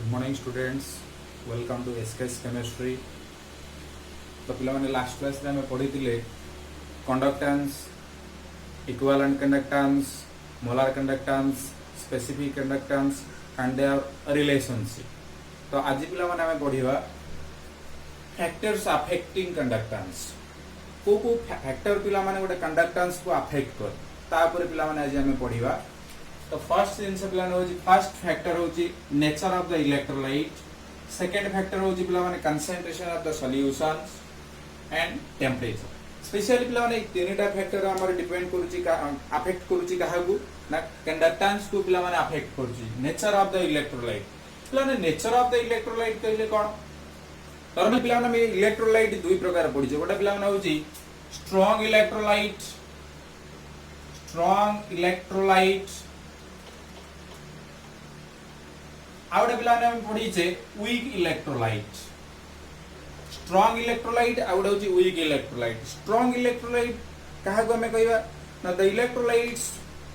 Good morning students, welcome to SKS Chemistry. तो पिलाने last class रे हमें पढ़ी थिले conductance, equivalent conductance, molar conductance, specific conductance and their relationship. तो आज पिला माने हमें पढ़िबा फैक्टर्स अफेक्टिंग कंडक्टेंस. को फैक्टर पिला माने गोटे कंडक्टेंस को अफेक्ट कर ता ऊपर पिला माने आज हमें पढ़िबा. तो फर्स्ट जिनस पिला होची फर्स्ट फैक्टर होची nature of the electrolyte. Second factor होची पिला माने concentration of the solutions and temperature. Specially पिला माने तीनटा फैक्टर हमर डिपेंड करूची का अफेक्ट करूची काहाकू ना कंडक्टेंस को पिला माने अफेक्ट करूची. नेचर ऑफ द इलेक्ट्रोलाइट पिला माने नेचर ऑफ द इलेक्ट्रोलाइट कहले कोन नॉर्मल पिला माने इलेक्ट्रोलाइट दुई प्रकार पड़ी छै. गोटा पिला माने होची स्ट्रांग इलेक्ट्रोलाइट आउटे पिला ने हम पढ़ी छे वीक इलेक्ट्रोलाइट. स्ट्रांग इलेक्ट्रोलाइट आउटे होची वीक इलेक्ट्रोलाइट. स्ट्रांग इलेक्ट्रोलाइट कहा को हमें कहबा ना the electrolytes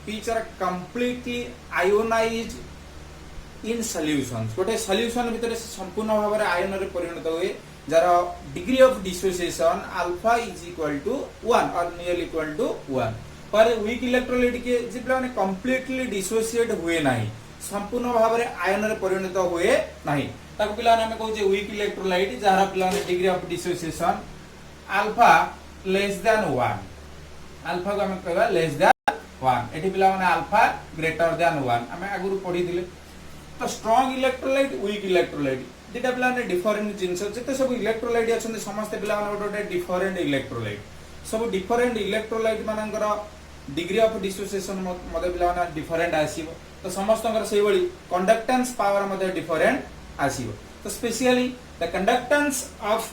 which are completely ionized in solutions. गोटे सॉल्यूशन भीतर संपूर्ण भाव रे आयन रे परिणत होए जार degree of dissociation alpha is equal to 1 और नियर इक्वल टू 1. पर वीक इलेक्ट्रोलाइट के जे पिला ने कंप्लीटली डिसोसिएट हुए नाही, संपूर्ण भाव रे आयन रे परिणत हुए नाही, ताको पिला ने कहू जे वीक इलेक्ट्रोलाइट जहार पिला ने degree of dissociation alpha less than 1. Alpha को हम कहबा लेस देन 1. एठी पिला माने अल्फा ग्रेटर देन 1 हमें आगुरु पढी दिले. तो स्ट्रांग इलेक्ट्रोलाइट वीक इलेक्ट्रोलाइट दिटा पिला ने डिफरेंट जिंस जते सब इलेक्ट्रोलाइट अछन समस्त पिला माने गोटे डिफरेंट इलेक्ट्रोलाइट. सब डिफरेंट इलेक्ट्रोलाइट मानकर डिग्री ऑफ डिसोसिएशन मते पिला माने डिफरेंट आसीबो. तो समस्त से बड़ी कंडक्टेंस पावर मते डिफरेंट आसीबो. तो specially the conductance of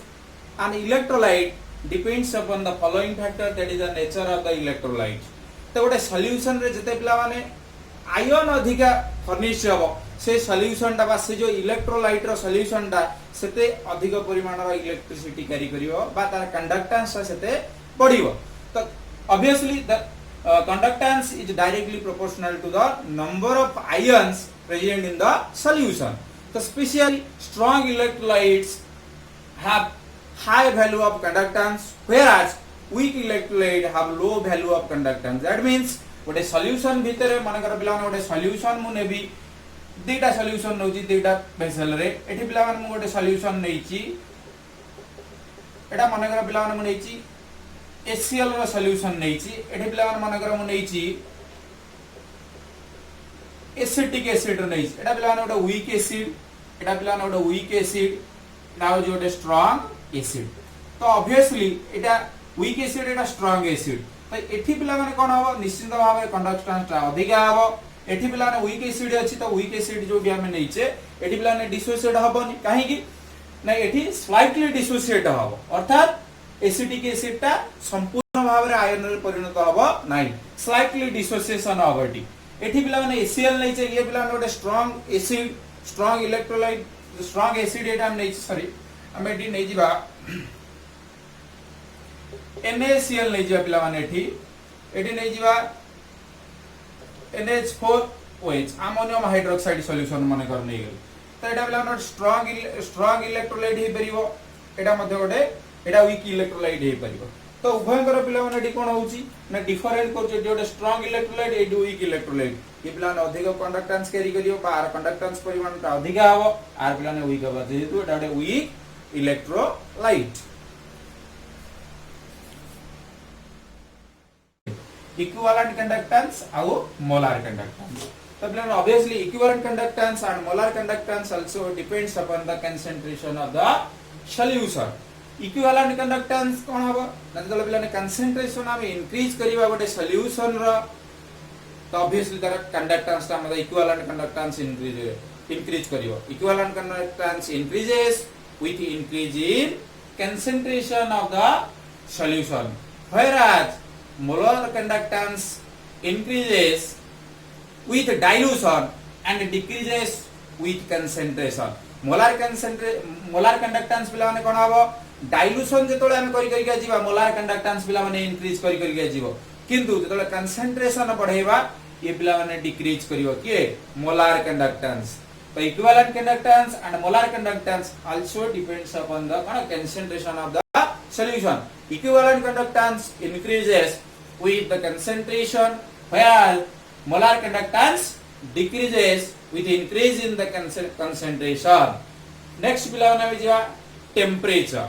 an electrolyte depends upon the following factor that is the nature of the electrolyte. तो गोटे सॉल्यूशन रे जते पिला माने आयन अधिका फर्निश हबो से सॉल्यूशन टा बा से जो इलेक्ट्रोलाइट रो सॉल्यूशन टा सेते अधिक परिमाण रो इलेक्ट्रिसिटी कैरी करिवो बा तार कंडक्टेंस सेते बढ़िवो. तो obviously the conductance is directly proportional to the number of ions present in the solution. So specially strong electrolytes have high value of conductance whereas weak electrolyte have low value of conductance. That means गोटे solution भितर मानकर पिला गोटे solution मु नेबी दुईटा solution नउची दुईटा vessel रे. एठी पिला माने गोटे सॉल्यूशन नेइची एटा मानकर पिला माने मु नेइची HCl रो सॉल्यूशन नेइची. एठी पिला मानकर मु नेइची एसिटिक एसिड नेइची. एटा पिला गोटे वीक एसिड, एटा पिला गोटे वीक एसिड, एटा हो गोटे स्ट्रांग एसिड. तो ऑब्वियसली एटा वीक एसिड एटा स्ट्रांग एसिड. तो एठी पिला माने कोन हबो निश्चित भाव रे कंडक्टेंस ता अधिका हबो. एठी पिला ने वीक एसिड अछि तो वीक एसिड जो भी हम नेइचे एठी पिला ने डिसोसिएट हबोनी काहे कि ना एठी स्लाइटली डिसोसिएट हबो अर्थात एसिटिक एसिड ता संपूर्ण भाव रे आयन रे परिणत हबो नाही, स्लाइटली डिसोसिएशन हबो. एठी पिला माने HCl नै छै, ये पिला ने गोटे strong acid strong electrolyte strong acid एटा हम नै सॉरी हम एठी नै जिबा NaCl नै जिबा पिला माने एठी नै जिबा NH4OH अमोनियम हाइड्रोक्साइड सॉल्यूशन माने कर नै गेल. तो एटा पिला नोट स्ट्रांग इलेक्ट्रोलाइट हे परिबो. एटा मध्ये गोटे एटा वीक इलेक्ट्रोलाइट हे परिबो. तो उभयंकर पिला माने एटी कोन होउची ना डिफरेंट करछ. Jote strong electrolyte eighty weak electrolyte ये पिला ने अधिक कंडक्टेंस कैरी करियो बार कंडक्टेंस परिमाण ता अधिक हबो आर पिला ने वीक हबो जेतु एटा गोटे वीक इलेक्ट्रोलाइट. इक्विवेलेंट कंडक्टेंस आउ मोलार कंडक्टेंस. तो पिला obviously equivalent conductance and molar conductance also depends upon the concentration of the solution. Equivalent conductance कोन हबो ना जले पिला ने कंसंट्रेशन हम इंक्रीज करिवा गोटे सॉल्यूशन रो तो ऑब्वियसली तार कंडक्टेंस ता मतलब इक्विवेलेंट कंडक्टेंस इंक्रीज करिवो. Equivalent conductance increases with increase in concentration of the solution whereas molar conductance increases with dilution and decreases with concentration. molar conductance पिला माने कोन हबो डाइल्यूशन जेतोले हम करि करि के जीवा मोलार कंडक्टेंस पिला माने इंक्रीज करि करि के जीवो किंतु जेतोले कंसंट्रेशन बढ़ाइबा ये पिला माने डिक्रीज करिवो के molar conductance. The equivalent conductance and molar conductance also depends upon the concentration of the solution. Equivalent conductance increases with the concentration, while molar conductance decreases with increase in the concentration. Next पिलाने में जो temperature.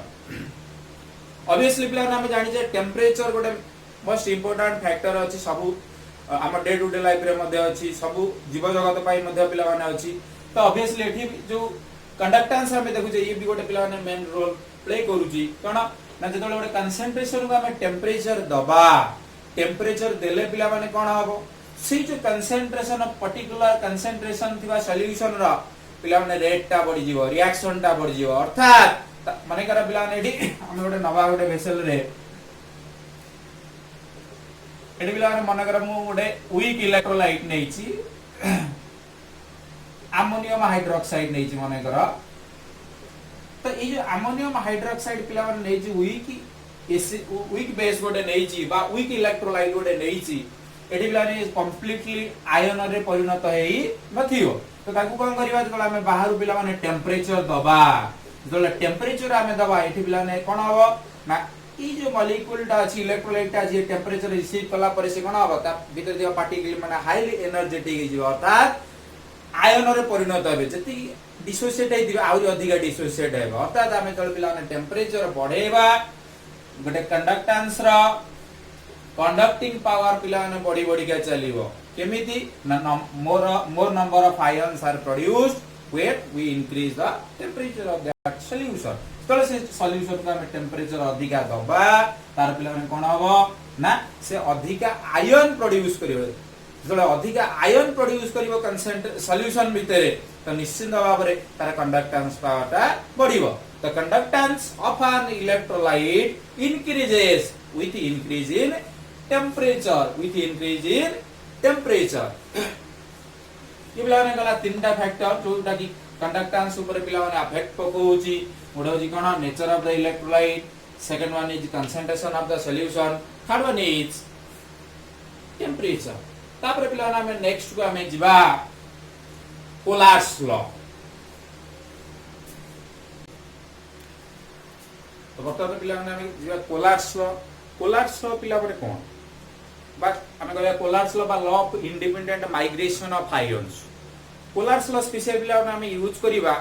Obviously पिलाने में जानी चाहिए temperature गोटे most important factor अच्छी सबू आम डे टू डे लाइफ रे मध्य अच्छी सबू जीव जगत पाई मध्य पिलाने अच्छी तो ऑब्वियसली एठी जो कंडक्टेंस हमें देखु जे ये भी गोटे पिलाने मेन रोल प्ले करूची कोन ना जतले गोटे कंसंट्रेशन को हमें टेंपरेचर दबा टेंपरेचर देले पिला माने कोन हबो से जो कंसंट्रेशन ऑफ पर्टिकुलर कंसंट्रेशन थिबा सॉल्यूशन रा पिला माने रेट टा बढ़ी जीवो रिएक्शन टा बढ़ी जीवो अर्थात माने करा पिला माने एठी हम गोटे नवा गोटे वेसल रे एठी पिला माने मन करा मु गोटे वीक इलेक्ट्रोलाइट नेछि अमोनियम हाइड्रोक्साइड नहीं मन कर तो ये जो अमोनियम हाइड्रोक्साइड पिला माने नहीं वीक बेस गोटे नहीं बा वीक इलेक्ट्रोलाइट गोटे नहीं एठी पिला ने कंप्लीटली आयन रे परिणत हेई नथियो तो ताकू कोन करबा जला हमें बाहर पिला माने टेंपरेचर दबा जला टेंपरेचर हमें दबा एठी पिला ने कोन हबो ना ई जो मॉलिक्यूल टा अछि इलेक्ट्रोलाइट टा जे टेंपरेचर रिसीव कला पर से कोन हबो ता भीतर दिया पार्टिकल माने हाईली एनर्जेटिक हिजो अर्थात आयन रे परिणत हेबे जति डिसोसिएट हे दिबे आउरी अधिक डिसोसिएट हेबे अर्थात हमें जल पिला ने टेंपरेचर बढ़ेबा गोटे कंडक्टेंस रा कंडक्टिंग पावर पिला ने बड़ी बड़ी के चलिबो केमिति more number of ions are produced when we increase the temperature of that solution तो से सॉल्यूशन का में टेंपरेचर अधिका दबा तार पिला ने कोन हबो ना से अधिका आयन प्रोड्यूस करिवो जले अधिका आयन प्रोड्यूस करिवो सॉल्यूशन भितरे तो निश्चित भाव रे तार conductance पावरटा बढ़िबो the conductance of an electrolyte increases with increase in temperature ये पिला ने गला तीनटा फैक्टर जोटा की कंडक्टेंस ऊपर पिला माने अफेक्ट पकोउची मोडो जी कोन nature of the electrolyte second one is concentration of the solution third one is temperature तापर पिला में नेक्स्ट को हमें जिबा कोलार्स लॉ तो बर्तमान पिला में जिबा कोलार्स लॉ पिला पर कोन बट हमें कहया कोलार्स लॉ बा law of independent migration of ions Kohlrausch's law special पिला में यूज करिबा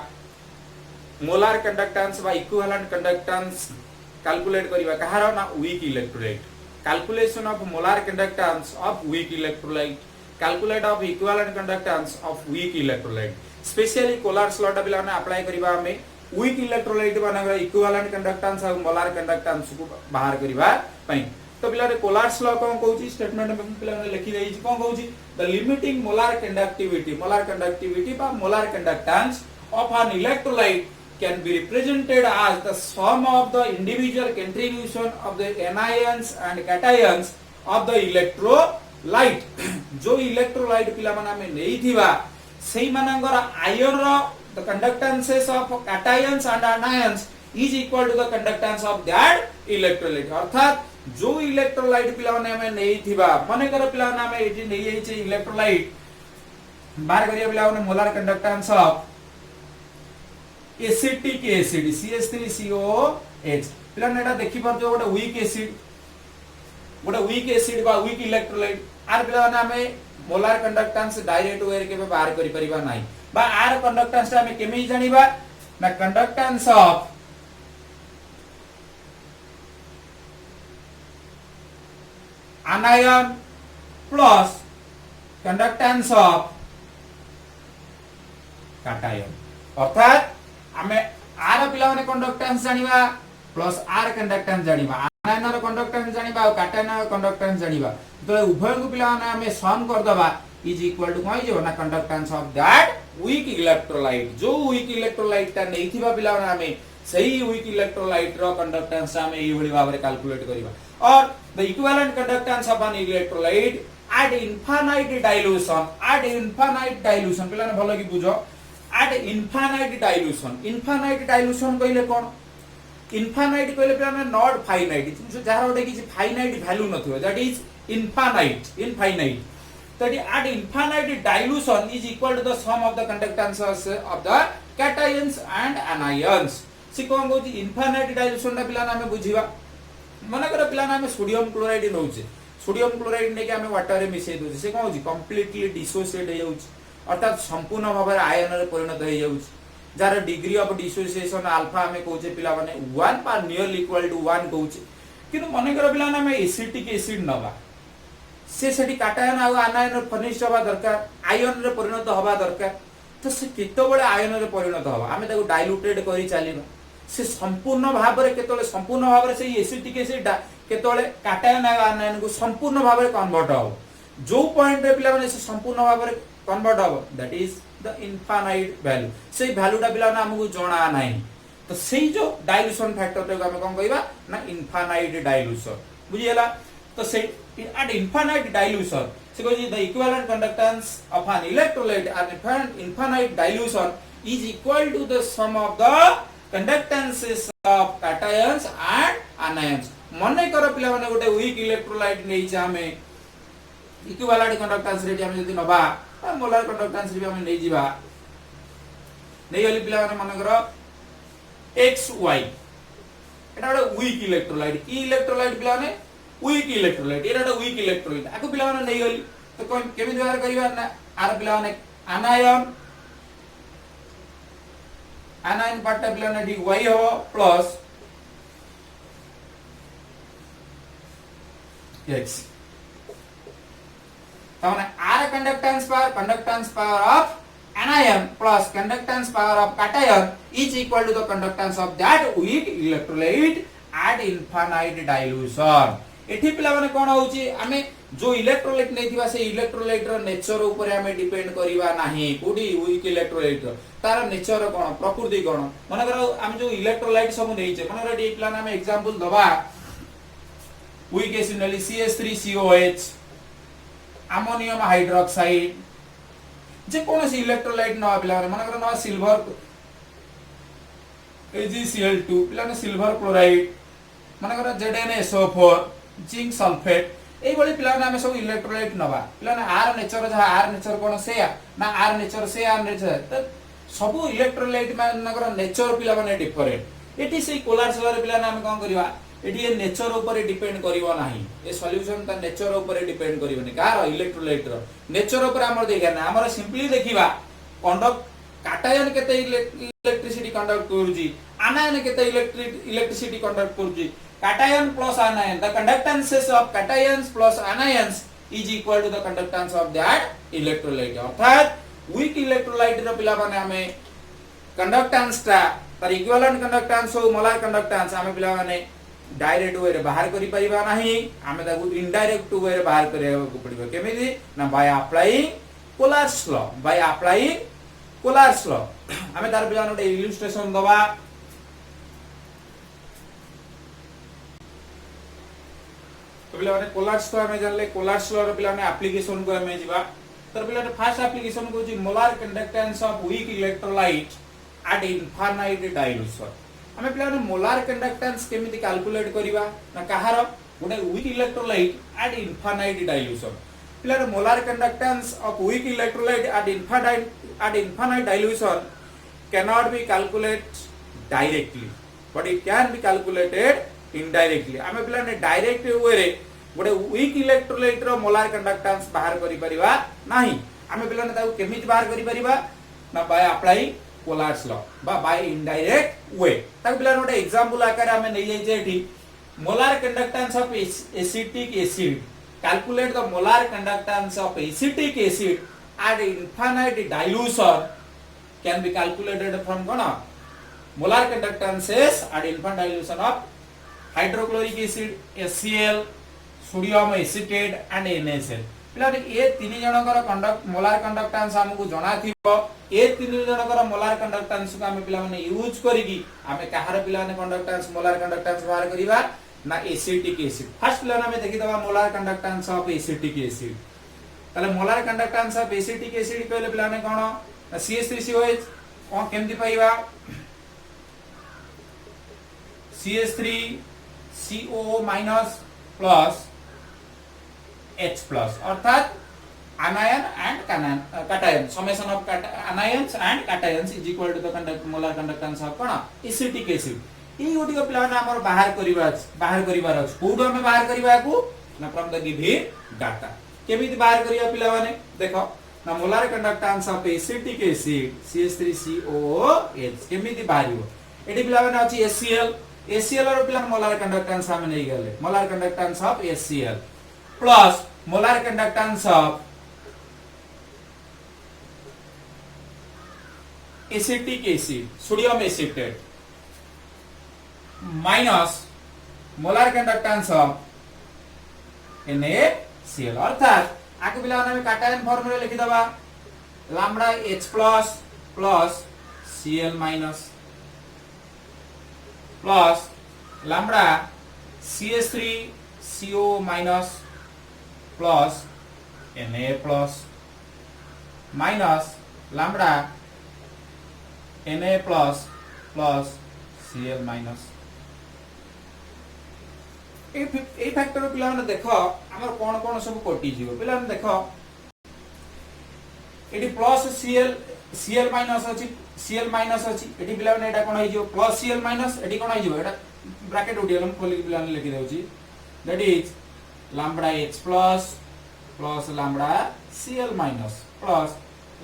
मोलार कंडक्टेंस बा इक्विवेलेंट कंडक्टेंस कैलकुलेट करिबा कहार ना weak electrolyte calculation of molar conductance of weak electrolyte calculate of equivalent conductance of weak electrolyte specially Collard's law ta पिला ने apply करिबा हमें weak electrolyte माने equivalent conductance और molar conductance को बाहर करिबा पई तो पिला रे Collard's law कोन कहूची स्टेटमेंट में पिला ने लिखि देई छी कोन कहूची the limiting molar conductivity बा molar conductance of an electrolyte can be represented as the sum of the individual contribution of the anions and cations of the electrolyte जो electrolyte पिला माने में नहीं थिबा सेही मानंगर आयन रो the conductances of cations and anions is equal to the conductance of that electrolyte अर्थात जो electrolyte पिला माने में नहीं थिबा माने कर पिला माने में एठी नहीं है छै electrolyte बाहर करिया पिला माने molar conductance of acetic acid CH3COH पिला नेटा देखि पर जो गोटे वीक एसिड बा वीक इलेक्ट्रोलाइट आर पिला ने हमें मोलार कंडक्टेंस डायरेक्ट वे के बाहर करि परिबा नाही बा आर कंडक्टेंस हमें केमे जानिबा ना conductance of anion plus conductance of cation अर्थात हमें आर पिला माने कंडक्टेंस जानिबा प्लस आर कंडक्टेंस जानिबा आयन रो कंडक्टेंस जानिबा और कैटायन रो कंडक्टेंस जानिबा तो उभय को पिला माने हमें सम कर दबा इज इक्वल टू कोइ जो ना conductance of that weak electrolyte जो वीक इलेक्ट्रोलाइट ता नहीं थिबा पिला माने हमें सही वीक इलेक्ट्रोलाइट रो कंडक्टेंस हमें ई भली भाबरे कैलकुलेट करिबा और the equivalent conductance of an electrolyte at infinite dilution पिला ने भलो की बुझो at infinite dilution कहले कोन infinite कहले पे हम not finite जो जहार ओटे कि finite value नथियो that is infinite that at infinite dilution is equal to the sum of the conductances of the cations and anions. से कौन कहूँ इनफाइनाइट डाइल्यूशन टा पिला हमें बुझीबा मन कर पिला हमें सोडियम क्लोराइड नौचे सोडियम क्लोराइड ने के हमें वाटर रे मिसै दोछि से कहूँ कंप्लीटली डिसोसिएट हो जाउछि अर्थात संपूर्ण भाव में आयन रे परिणत हो जाउछि जार डिग्री ऑफ डिसोसिएशन अल्फा हमें कहूचे पिला माने 1 पर नियर इक्वल टू 1 कहूचे किंतु मन कर पिला हमें एसिटिक एसिड नबा से सेठी काटायन आ आनायन फर्निश्ड हवा दरकार आयन रे परिणत हवा दरकार तो से केतबळे आयन रे परिणत हवा हमें ताको डाइल्यूटेड करी चलीबा से संपूर्ण भाव रे केतबळे संपूर्ण भाव रे से एसिटिक एसिड केतबळे काटायन आ आनायन को संपूर्ण भाव रे कन्वर्ट हो जो पॉइंट रे पिला माने से संपूर्ण भाव रे कन्वर्ट हो that is the infinite value से वैल्यू टा पिला ना हमको जणा नाही तो सेही जो डाइल्यूशन फैक्टर रे हम कोन कहबा ना इनफाइनाइट डाइल्यूशन बुझियला तो से at infinite dilution so the equivalent conductance of an electrolyte at infinite dilution is equal to the sum of the conductances of cations and anions मने कर पिला माने गोटे weak electrolyte नै छ हमें equivalent conductance रे हम जदी नबा मोलर conductance रे हम नै जिबा नै गली पिला माने मन कर xy एटा गोटे weak electrolyte की electrolyte पिला माने weak electrolyte एटा weak electrolyte आको पिला माने नै गली तो कोन केमि व्यवहार करिबा ना आर पिला माने anion पार्ट पिला माने dy हो प्लस x ताने r conductance power of anion plus conductance power of cation is equal to the conductance of that weak electrolyte at infinite dilution एठी पिला माने कोन होउची हमें जो इलेक्ट्रोलाइट नै थिबा से इलेक्ट्रोलाइट रो नेचर ऊपर हमें डिपेंड करिवा नाही कोडी वीक इलेक्ट्रोलाइट रो तार नेचर कोन प्रकृति कोन माने करो हम जो इलेक्ट्रोलाइट सब नै छै माने रे पिला ना हम एग्जांपल दबा वीक एसिड नली CH3COH अमोनियम हाइड्रोक्साइड जे कोन सी इलेक्ट्रोलाइट न पिला माने करो न सिल्वर AgCl2 पिला ना सिल्वर क्लोराइड माने करो ZnSO4 जिंक सल्फेट ए बळी पिला ना सब इलेक्ट्रोलाइट नबा पिला ना आर नेचर जहा आर नेचर कोन से ना आर नेचर से आर नेचर त सब इलेक्ट्रोलाइट मानकर नेचर पिला माने डिफरेंट एटी से कोलार सलर पिला ना हम कोन करबा एटी ए नेचर ऊपर डिपेंड करिवो नाही ए सॉल्यूशन त नेचर ऊपर डिपेंड करिवोनी कार इलेक्ट्रोलाइट रो नेचर ऊपर हमर देखा ना हमर सिंपली देखिबा कंडक्ट काटायन केते इलेक्ट्रिसिटी कंडक्ट करूजी आनायन केते इलेक्ट्रिसिटी कंडक्ट करूजी cation plus anion the conductances of cations plus anions is equal to the conductance of that electrolyte अर्थात weak electrolyte रो पिला माने हमें conductance ता तार equivalent conductance हो molar conductance हमें पिला माने डायरेक्ट वे रे बाहर करि परिबा नाही हमें ताकू इनडायरेक्ट वे रे बाहर करिया को पड़िबो केमिति ना बाय अप्लाइंग कोलार्स लॉ हमें तार पिला नोटे इलस्ट्रेशन दबा पिला माने कोलार्स लॉ में जानले कोलार्स लॉ रो पिला माने एप्लीकेशन को हमें जिबा तर पिला फर्स्ट एप्लीकेशन को जी molar conductance of weak electrolyte at infinite dilution हमें पिला माने मोलार कंडक्टेंस केमिति कैलकुलेट करिबा ना कहार गोटे weak electrolyte at infinite dilution पिला molar conductance of weak electrolyte at infinite dilution cannot be calculated directly but it can be calculated indirectly हमें पिला ने डायरेक्ट वे रे गोटे वीक इलेक्ट्रोलाइट रो मोलार कंडक्टेंस बाहर करि परिबा नाही हमें पिला ने ताऊ केमिति बाहर करि परिबा ना by applying Kohlrausch's law by indirect way ताऊ पिला नोटे एग्जांपल आकार हमें नै जाय छै एठी molar conductance of acetic acid calculate the molar conductance of acetic acid eight infinite dilution can be calculated from gonna molar conductances at infinite dilution of hydrochloric acid HCl sodium acetate and NaCl पिला ए तीन जनकर conduct molar conductance हमकु जणा थिबो ए तीन जनकर molar conductance को हम पिला माने use करिकी हमें कहार पिला ने कंडक्टेंस मोलार कंडक्टेंस बाहर करिबा ना एसिटिक एसिड फर्स्ट पिला हमें देखि दबा molar conductance of acetic acid तले molar conductance of acetic acid कहले पिला ने कोन CH3COH कौन केमती पाइबा CH3CO- प्लस H प्लस अर्थात anion and cation. Summation of anions and cations is equal to the molar conductance of कौन एसिटिक एसिड. ई गुडी पिला हमर बाहर करिवार अछि. कोडो हम बाहर करिवा को ना फ्रॉम द गिवन डाटा. केमिति बाहर करिया पिला माने देखो ना molar conductance of acetic acid CH3COOH केमिति बाहरियो. एडी पिला माने अछि HCl और पिला मोलार कंडक्टेंस हम नै गेले. Molar conductance of HCl plus molar conductance of acetic acid sodium acetate minus molar conductance of NaCl. अर्थात आके पिला में काटायन फॉर्मूला लिखि दबा lambda H plus plus Cl minus plus lambda CH3CO minus plus Na plus minus lambda Na plus plus Cl minus. ए factor पिला ने देखो हमर कोन सब कटि जिवो. पिला ने देखो एडी प्लस Cl माइनस अछि एडी पिला ने एटा कोन होई जिवो प्लस Cl माइनस एडी कोन होई जिवो एटा ब्रैकेट उडियलम खोलि पिला ने लिखि देउची that is lambda H plus plus lambda Cl minus plus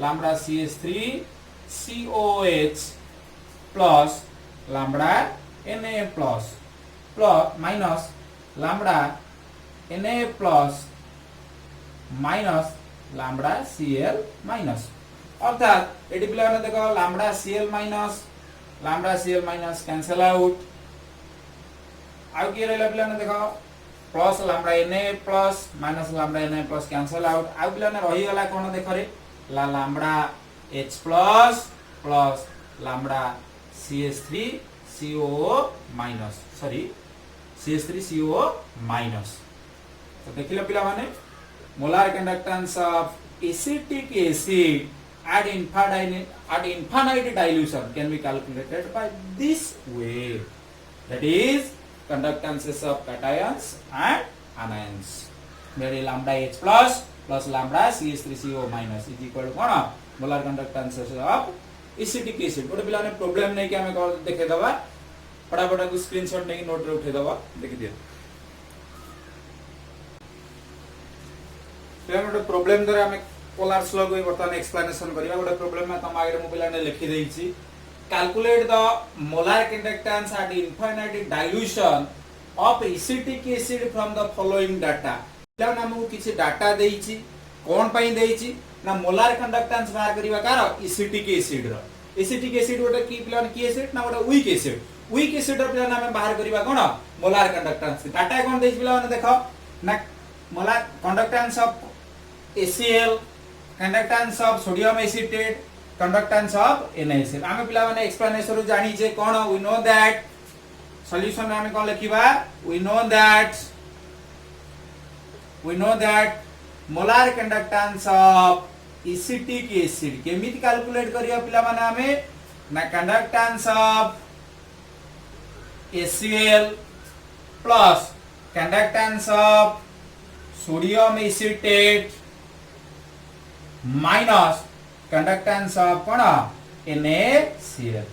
lambda CH3COOH plus lambda Na plus plus minus lambda Na plus minus lambda Cl minus. अर्थात एडी पिला ने देखो lambda Cl minus cancel out. आउ की रहला पिला ने देखो plus lambda Na plus minus lambda Na plus cancel out. आउ पिला ने रही गला कोन देखो रे lambda H plus plus lambda CH3CO minus sorry CH3CO minus. तो देखिला पिला माने molar conductance of acetic acid at infinite dilution can be calculated by this way, that is conductances of cations and anions. Where lambda H plus plus lambda CH3CO minus is equal to कौन molar कंडक्टेंसेस of acetic acid. गोटे पिला ने problem नै कि हमें देखे दबा फटाफट को स्क्रीनशॉट नै नोट रे उठे दबा देखि दियो. फिर प्रॉब्लम द्वारा हमें पोलर स्लग को बर्तमान एक्सप्लेनेशन करिया. गोटे प्रॉब्लम में तम आगे मु पिला ने लिखि देइछि calculate the molar conductance at infinite dilution of acetic acid from the following data. पिला ने हमहु किछि डाटा देइछि कोन पई देइछि ना मोलार कंडक्टेंस बाहर करिवा कार एसिटिक एसिड रो. एसिटिक एसिड गोटे की पिला ने की एसिड ना गोटे वीक एसिड रो पिला ने हम बाहर करिवा कोन मोलार कंडक्टेंस. डाटा कोन देइछि पिला ने देखो ना molar conductance of HCl, conductance of sodium acetate, conductance of NaCl. आमे पिला माने एक्सप्लेनेशन जानि जे कोन वी नो दैट सॉल्यूशन में आमे कोन लिखिबा we know that molar conductance of acetic acid केमिति कैलकुलेट करिया पिला माने आमे ना conductance of HCl plus conductance of sodium acetate minus conductance of कोन NaCl.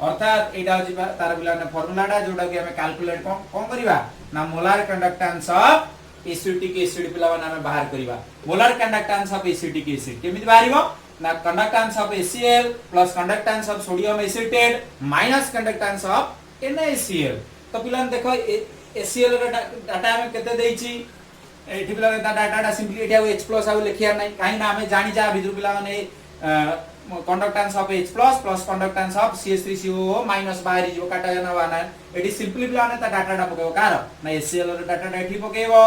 अर्थात एटा होची तार पिला ने फार्मूलाटा जोडा कि हमें कैलकुलेट कोन करिवा ना molar conductance of acetic acid पिला माने हमें बाहर करिवा. Molar conductance of acetic acid केमिति बाहरिबो ना conductance of HCl plus conductance of sodium acetate minus conductance of NaCl. तो पिला ने देखो HCl रे डाटा हमें केते देइछि एठी पिला ने डाटा सिंपली एठी H प्लस आउ लिखिया नै काहे ना हमें जानि जा भितर पिला माने conductance of H plus plus conductance of CH3CO minus बाहर जो काटा जाना वाना एठी सिंपली पिला ने डाटाटा पकेबो कार ना HCl रे डाटाटा एठी पकेबो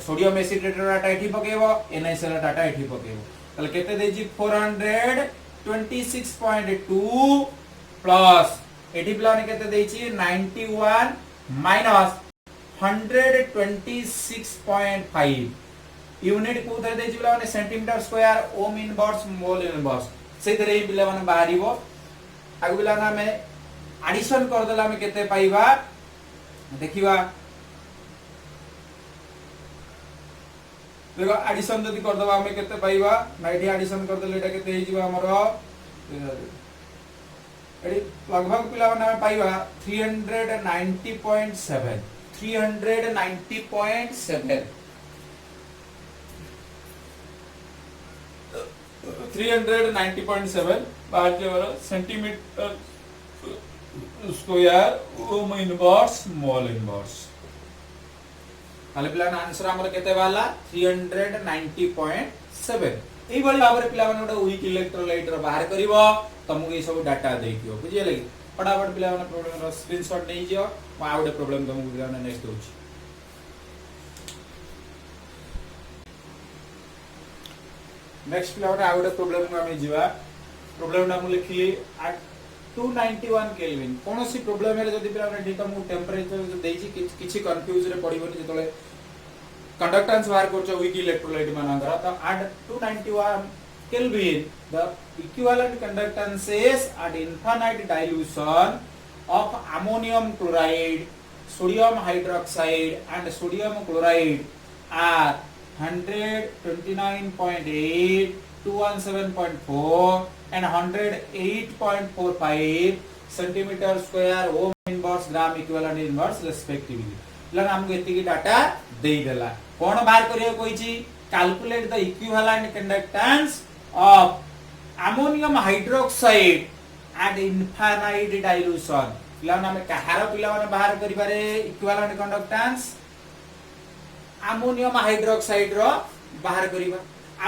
सोडियम एसिटेट रे डाटा एठी पकेबो NaCl रे डाटा एठी पकेबो. तले केते देजी 426.2 प्लस एठी पिला ने केते देछि 91 माइनस 126.5 यूनिट को उधर देछि पिला माने centimetre square ohm inverse mole inverse से तरह ही पिला माने बाहरिबो. आगु पिला ना में एडिशन कर देला में केते पाइबा देखिबा देखो एडिशन जदी कर दबा हमें केते पाइबा ना एठी एडिशन कर देले एटा केते हे जिबा हमर एडी लगभग पिला माने हमें पाइबा 390.7 390.7 390.7 बाहर के वाला centimetre square ohm inverse mole inverse ताले पिला आंसर हमर केते वाला 390.7 एई बळी भाबरे पिला माने ओटा वीक इलेक्ट्रोलाइट रो बाहर करिवो तमु ए सब डाटा देखियो बुझिए लगी फटाफट पिला माने प्रॉब्लम रो स्क्रीनशॉट नै जियो म आउडे प्रॉब्लम तमु पिला माने नेक्स्ट दोछि नेक्स्ट पिला माने आउडे प्रॉब्लम को हम जिवा प्रॉब्लम ना मु लिखली एट 291 केल्विन कोनोसी प्रॉब्लम है जदी पिला माने ठीक हम टेंपरेचर देछि किछि कंफ्यूज रे पडिबोनी जतले कंडक्टेंस बाहर करछो वीक इलेक्ट्रोलाइट मानकर तो at 291 kelvin the equivalent conductance is at infinite dilution of ammonium chloride, sodium hydroxide and sodium chloride are 129.8, 217.4 and 108.45 centimeter square ohm inverse gram equivalent inverse respectively. लगा हमको इतनी data दे देला कौन बाहर करियो कोई ची calculate the equivalent conductance of ammonium hydroxide eight infinite dilution पिला नामे कहार पिला माने बाहर करि पारे इक्विवेलेंट कंडक्टेंस अमोनियम हाइड्रोक्साइड रो बाहर करिबा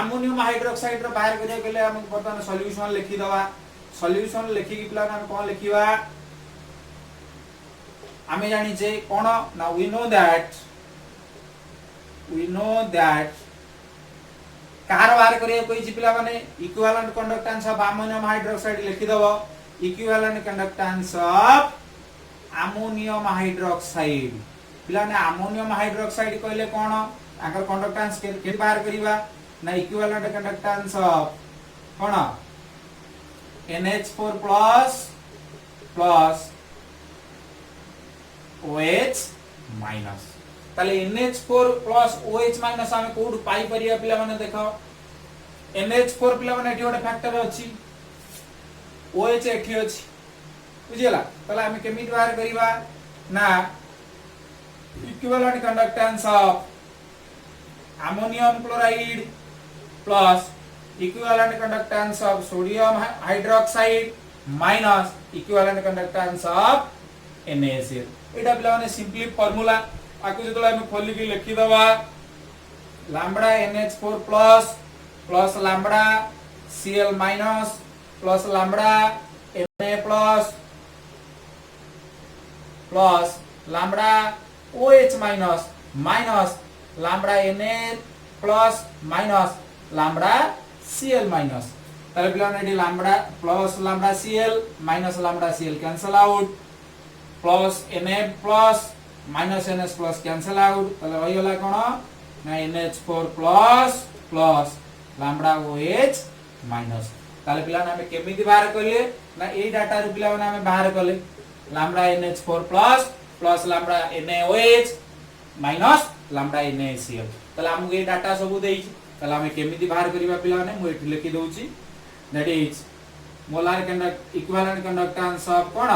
अमोनियम हाइड्रोक्साइड रो बाहर करिया गेले हम बर्तमान सॉल्यूशन लिखि दवा सॉल्यूशन लिखि कि पिला नामे कोन लिखिबा हमें जानी जे कोन ना वी नो दैट कार बाहर करिया कोई ची पिला माने equivalent conductance of ammonium hydroxide लिखि दबो equivalent conductance of ammonium hydroxide पिला ने अमोनियम हाइड्रोक्साइड कहले कोन आकर कंडक्टेंस के बाहर करिबा ना equivalent conductance of cone NH4 plus OH minus ताले NH4 प्लस OH माइनस हमें कोड पाई परिया पिला माने देखो NH4 पिला माने एठी ओटे फैक्टर अछि OH एठी अछि बुझियला ताले हमें केमिट बाहर करिबा ना equivalent conductance of ammonium chloride plus equivalent conductance of sodium hydroxide minus equivalent conductance of NaCl एटा पिला माने सिंपली फार्मूला आकु जतला हम खोली के लिखि दबा lambda NH4 plus lambda Cl minus plus lambda Na plus lambda OH minus lambda Na plus minus lambda Cl minus ताले पिला माने lambda plus lambda Cl minus lambda Cl cancel out plus Na plus minus NH plus cancel out तले होई होला कोन ना NH4 plus lambda OH minus ताले पिला नामे केमिति बाहर करले ना ए डाटा रे पिला नामे बाहर करले lambda NH4 plus lambda NaOH minus lambda NaCl तले हमहु ए डाटा सब देई तले हम केमिति बाहर करिबा पिला ने मु एठी लिखि दउची that is molar equivalent conductance of कोन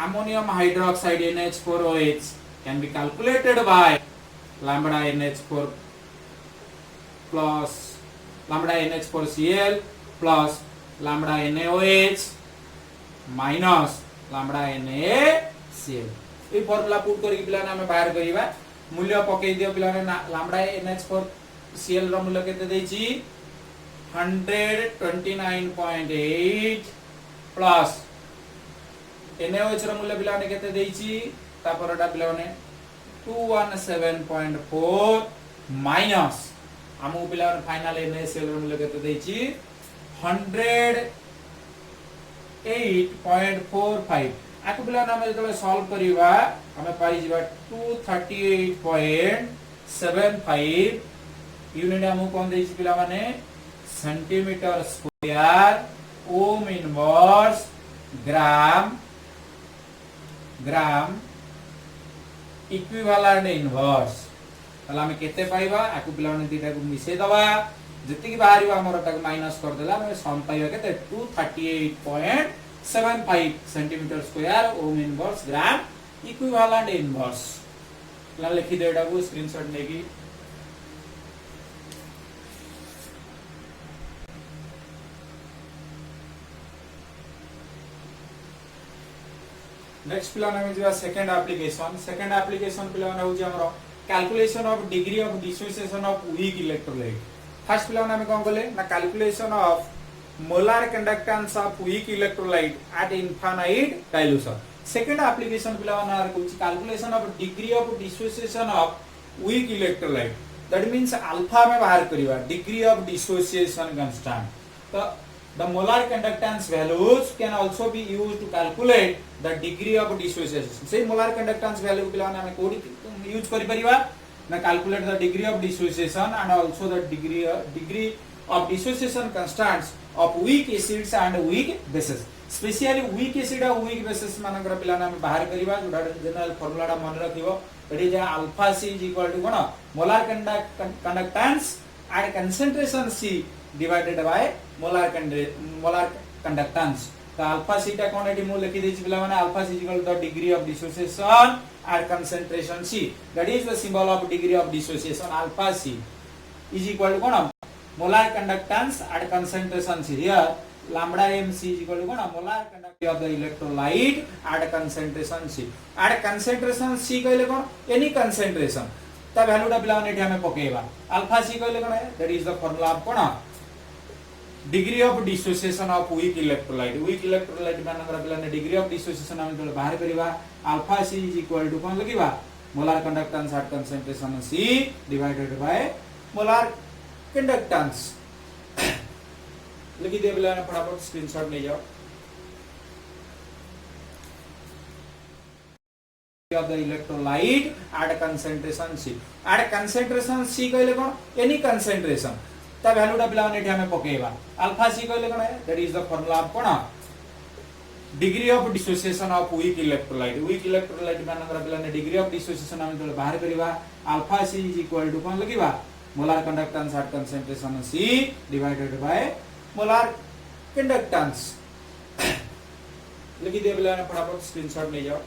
ammonium hydroxide NH4OH can be calculated by lambda NH4 plus lambda NH4Cl plus lambda NaOH minus lambda NaCl A formula put करी पिला ना हम बाहर करिबा मूल्य पके दियो पिला ने lambda NH4Cl रो मूल्य केते देछि 129.8 plus NaOH रो मूल्य पिला ने केते देछि तापरटा पिला ने 217.4 माइनस हमु पिला ने फाइनल NaCl रो मूल्य केते देछि 108.45 आकु पिला ने हम जतले सॉल्व करिवा हमें पाई जिबा 238.75 यूनिट हमु कोन देछि पिला माने centimetre square ohm inverse gram equivalent inverse ताला हमें केते पाइबा आकु पिलाने दिटा को मिसे दबा जति की बाहरी हमर ताको माइनस कर देला हमें सम पाइबा केते 238.75 centimetre square ohm inverse gram equivalent inverse ला लिखि देडा को स्क्रीनशॉट लेगी नेक्स्ट पिलाने में जो सेकंड एप्लीकेशन पिलाने हो जे हमरो calculation of degree of dissociation of weak electrolyte first पिलाने में कोन बोले ना calculation of molar conductance of weak electrolyte at infinite dilution second application पिलाने को calculation of degree of dissociation of weak electrolyte that means alpha में बाहर करिवा degree of dissociation constant तो the molar conductance values can also be used to calculate the degree of dissociation say molar conductance value पिलाने हमें कोडी use करि परिबा ना calculate the degree of dissociation and also the degree of dissociation constants of weak acids and weak bases specially weak acid और weak bases मानकर पिलाने हमें बाहर करिबा जोडा जनरल फार्मूला टा मन रखिबो एडी जे अल्फा c कोन molar conductance and concentration c divided by molar conductance तो अल्फा c टा कोन एडी मु लिखि देछि पिला माने alpha c equal the degree of dissociation at concentration c that is the symbol of degree of dissociation alpha c is equal to कोन molar conductance at concentration c here lambda m c is equal to कोन molar conductivity of the electrolyte at concentration c at concentration c कहले कोन any concentration ता value टा पिला माने हमें पकेबा अल्फा c कहले कोन that is the formula of कोन degree of dissociation of weak electrolyte मानकर पिलाने डिग्री ऑफ डिसोसिएशन हम तो बाहर करिबा alpha c is equal to कोन लगिबा molar conductance at concentration c divided by molar conductance लिखि दे पिलाने फटाफट स्क्रीनशॉट ले जाओ of the electrolyte at concentration c कहले कोन एनी कंसंट्रेशन ता वैल्यू टा पिला ने हमें पकेबा अल्फा c कहले कोन that is the formula of कोन degree of dissociation of weak electrolyte मानकर पिला ने डिग्री ऑफ डिसोसिएशन हम तो बाहर करिबा alpha c is equal to कोन लगिबा molar conductance at concentration c divided by molar conductance लिखि दे पिला ने फटाफट स्क्रीनशॉट ले जाओ